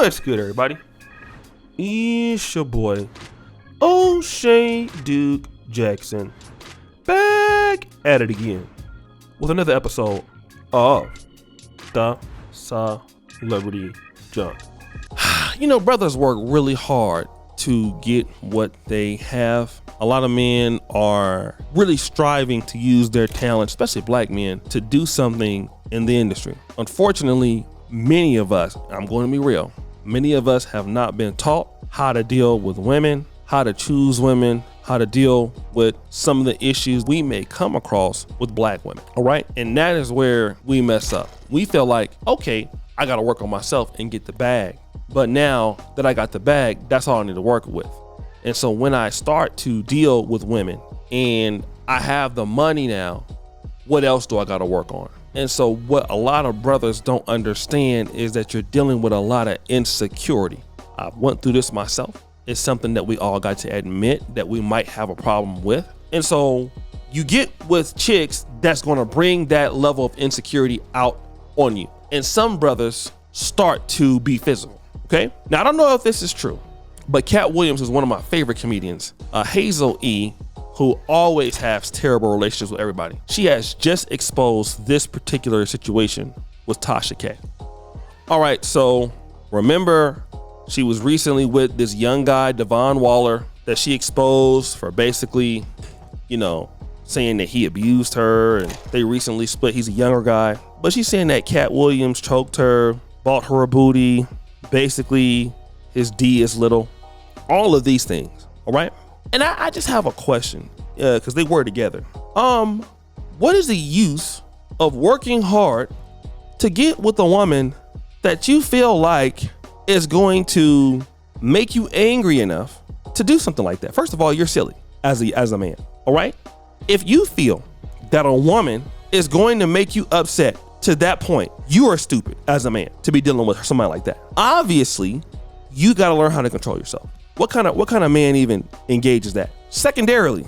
What's good, everybody? It's your boy, O'Shea Duke Jackson, back at it again with another episode of The Celebrity Junk. You know, brothers work really hard to get what they have. A lot of men are really striving to use their talent, especially black men, to do something in the industry. Unfortunately, many of us, I'm going to be real, many of us have not been taught how to deal with women, how to choose women, how to deal with some of the issues we may come across with black women, all right? And that is where we mess up. We feel like, okay, I got to work on myself and get the bag. But now that I got the bag, that's all I need to work with. And so when I start to deal with women and I have the money now, what else do I got to work on? And so what a lot of brothers don't understand is that you're dealing with a lot of insecurity. I went through this myself. It's something that we all got to admit that we might have a problem with. And so you get with chicks that's going to bring that level of insecurity out on you. And some brothers start to be physical. Okay. Now, I don't know if this is true, but Katt Williams is one of my favorite comedians. Hazel E, who always has terrible relationships with everybody. She has just exposed this particular situation with Tasha K. All right, so remember, she was recently with this young guy, Devon Waller, that she exposed for basically, you know, saying that he abused her, and they recently split. He's a younger guy, but she's saying that Katt Williams choked her, bought her a booty, basically his D is little, all of these things, all right? And I just have a question, because they were together. What is the use of working hard to get with a woman that you feel like is going to make you angry enough to do something like that? First of all, you're silly as a man, all right? If you feel that a woman is going to make you upset to that point, you are stupid as a man to be dealing with somebody like that. Obviously, you got to learn how to control yourself. What kind of man even engages that? Secondarily,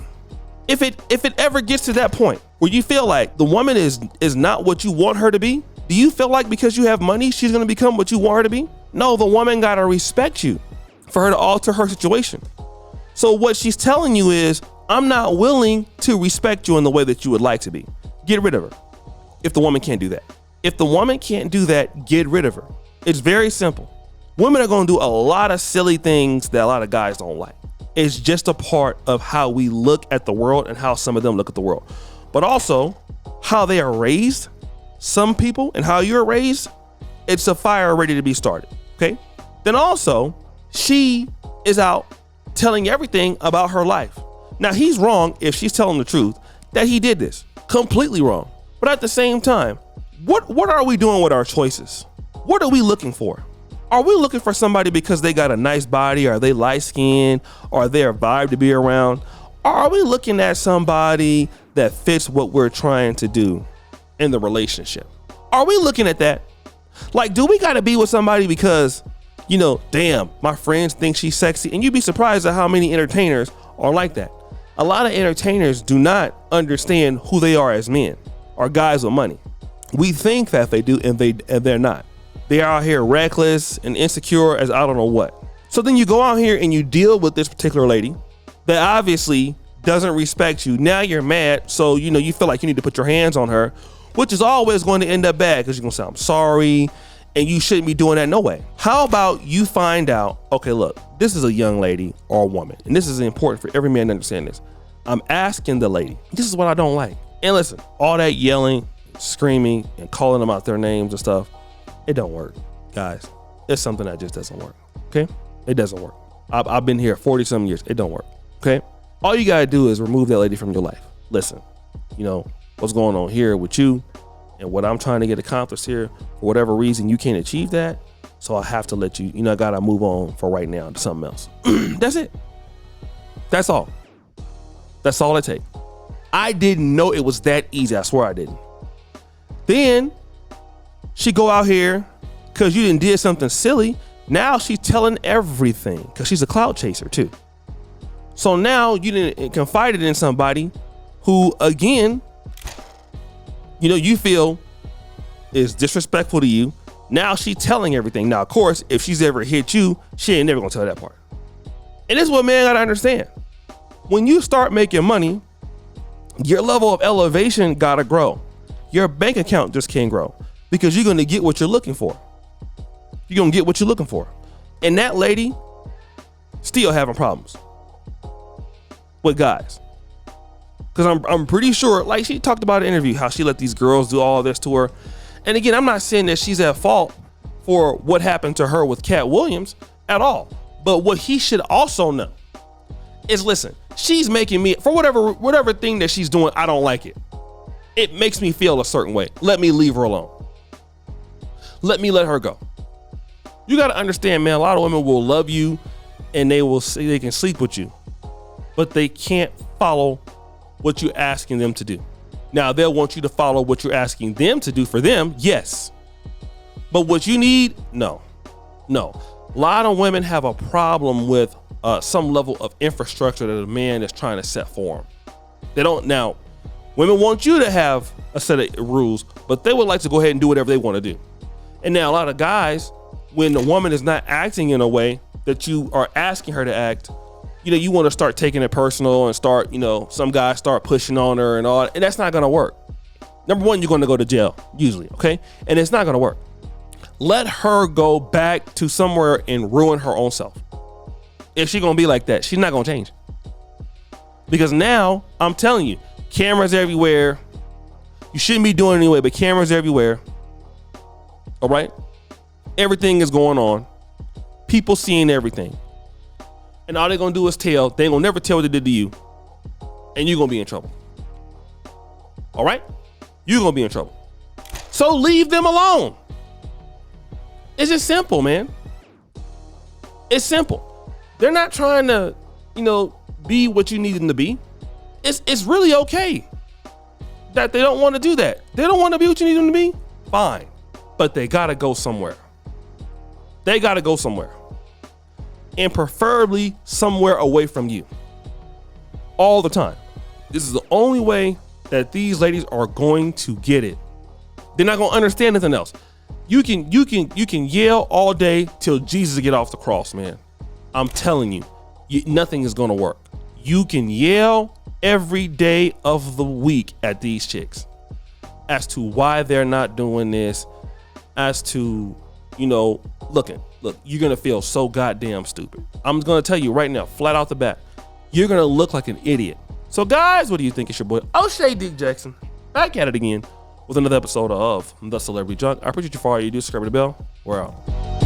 if it ever gets to that point where you feel like the woman is not what you want her to be, do you feel like because you have money, she's going to become what you want her to be? No, the woman got to respect you for her to alter her situation. So what she's telling you is, I'm not willing to respect you in the way that you would like to be. Get rid of her. If the woman can't do that. If the woman can't do that, get rid of her. It's very simple. Women are going to do a lot of silly things that a lot of guys don't like. It's just a part of how we look at the world and how some of them look at the world. But also how they are raised. Some people and how you're raised, it's a fire ready to be started. Okay. Then also, she is out telling everything about her life. Now, he's wrong if she's telling the truth that he did this. Completely wrong. But at the same time, what are we doing with our choices? What are we looking for? Are we looking for somebody because they got a nice body? Are they light skinned? Are they a vibe to be around? Or are we looking at somebody that fits what we're trying to do in the relationship? Are we looking at that? Like, do we got to be with somebody because, you know, damn, my friends think she's sexy? And you'd be surprised at how many entertainers are like that. A lot of entertainers do not understand who they are as men or guys with money. We think that they do, and they're not. They are out here reckless and insecure as I don't know what. So then you go out here and you deal with this particular lady that obviously doesn't respect you. Now you're mad. So, you know, you feel like you need to put your hands on her, which is always going to end up bad because you're going to say, I'm sorry. And you shouldn't be doing that no way. How about you find out, okay, look, this is a young lady or a woman. And this is important for every man to understand this. I'm asking the lady, this is what I don't like. And listen, all that yelling, screaming, and calling them out their names and stuff, it don't work, guys. It's something that just doesn't work, okay? It doesn't work. I've been here 40-some years. It don't work, okay? All you gotta do is remove that lady from your life. Listen, you know, what's going on here with you and what I'm trying to get accomplished here, for whatever reason, you can't achieve that. So I have to let you, you know, I gotta move on for right now to something else. That's it. That's all. That's all it takes. I didn't know it was that easy. I swear I didn't. Then she go out here because you didn't did something silly. Now she's telling everything because she's a clout chaser too. So now you didn't confided in somebody who, again, you know, you feel is disrespectful to you. Now she's telling everything. Now, of course, if she's ever hit you, she ain't never gonna tell that part. And this is what man gotta understand. When you start making money, your level of elevation gotta grow. Your bank account just can't grow because you're gonna get what you're looking for. You're gonna get what you're looking for. And that lady still having problems with guys. Because I'm pretty sure, like she talked about in an interview, how she let these girls do all this to her. And again, I'm not saying that she's at fault for what happened to her with Katt Williams at all. But what he should also know is, listen, she's making me, for whatever thing that she's doing, I don't like it. It makes me feel a certain way. Let me leave her alone. Let me let her go. You got to understand, man, a lot of women will love you and they will say they can sleep with you, but they can't follow what you're asking them to do. Now, they'll want you to follow what you're asking them to do for them, yes. But what you need, no. A lot of women have a problem with some level of infrastructure that a man is trying to set for them. They don't. Now, women want you to have a set of rules, but they would like to go ahead and do whatever they want to do. And now a lot of guys, when the woman is not acting in a way that you are asking her to act, you want to start taking it personal and start, some guys start pushing on her and all, and that's not going to work. Number one, you're going to go to jail, usually, okay? And it's not going to work. Let her go back to somewhere and ruin her own self. If she's going to be like that, she's not going to change. Because now, I'm telling you, cameras everywhere. You shouldn't be doing it anyway, but cameras everywhere. All right? Everything is going on. People seeing everything. And all they're going to do is tell. They ain't going to never tell what they did to you. And you're going to be in trouble. All right? You're going to be in trouble. So leave them alone. It's just simple, man. It's simple. They're not trying to, be what you need them to be. It's really okay that they don't want to do that. They don't want to be what you need them to be. Fine. But they got to go somewhere. They got to go somewhere. And preferably somewhere away from you. All the time. This is the only way that these ladies are going to get it. They're not going to understand anything else. You can yell all day till Jesus get off the cross, man. I'm telling you, nothing is going to work. You can yell every day of the week at these chicks as to why they're not doing this, as to, look, you're going to feel so goddamn stupid. I'm going to tell you right now, flat out the bat, you're going to look like an idiot. So guys, what do you think? It's your boy, O'Shea Dick Jackson, back at it again with another episode of The Celebrity Junk. I appreciate you for all you do. Subscribe to the bell. We're out.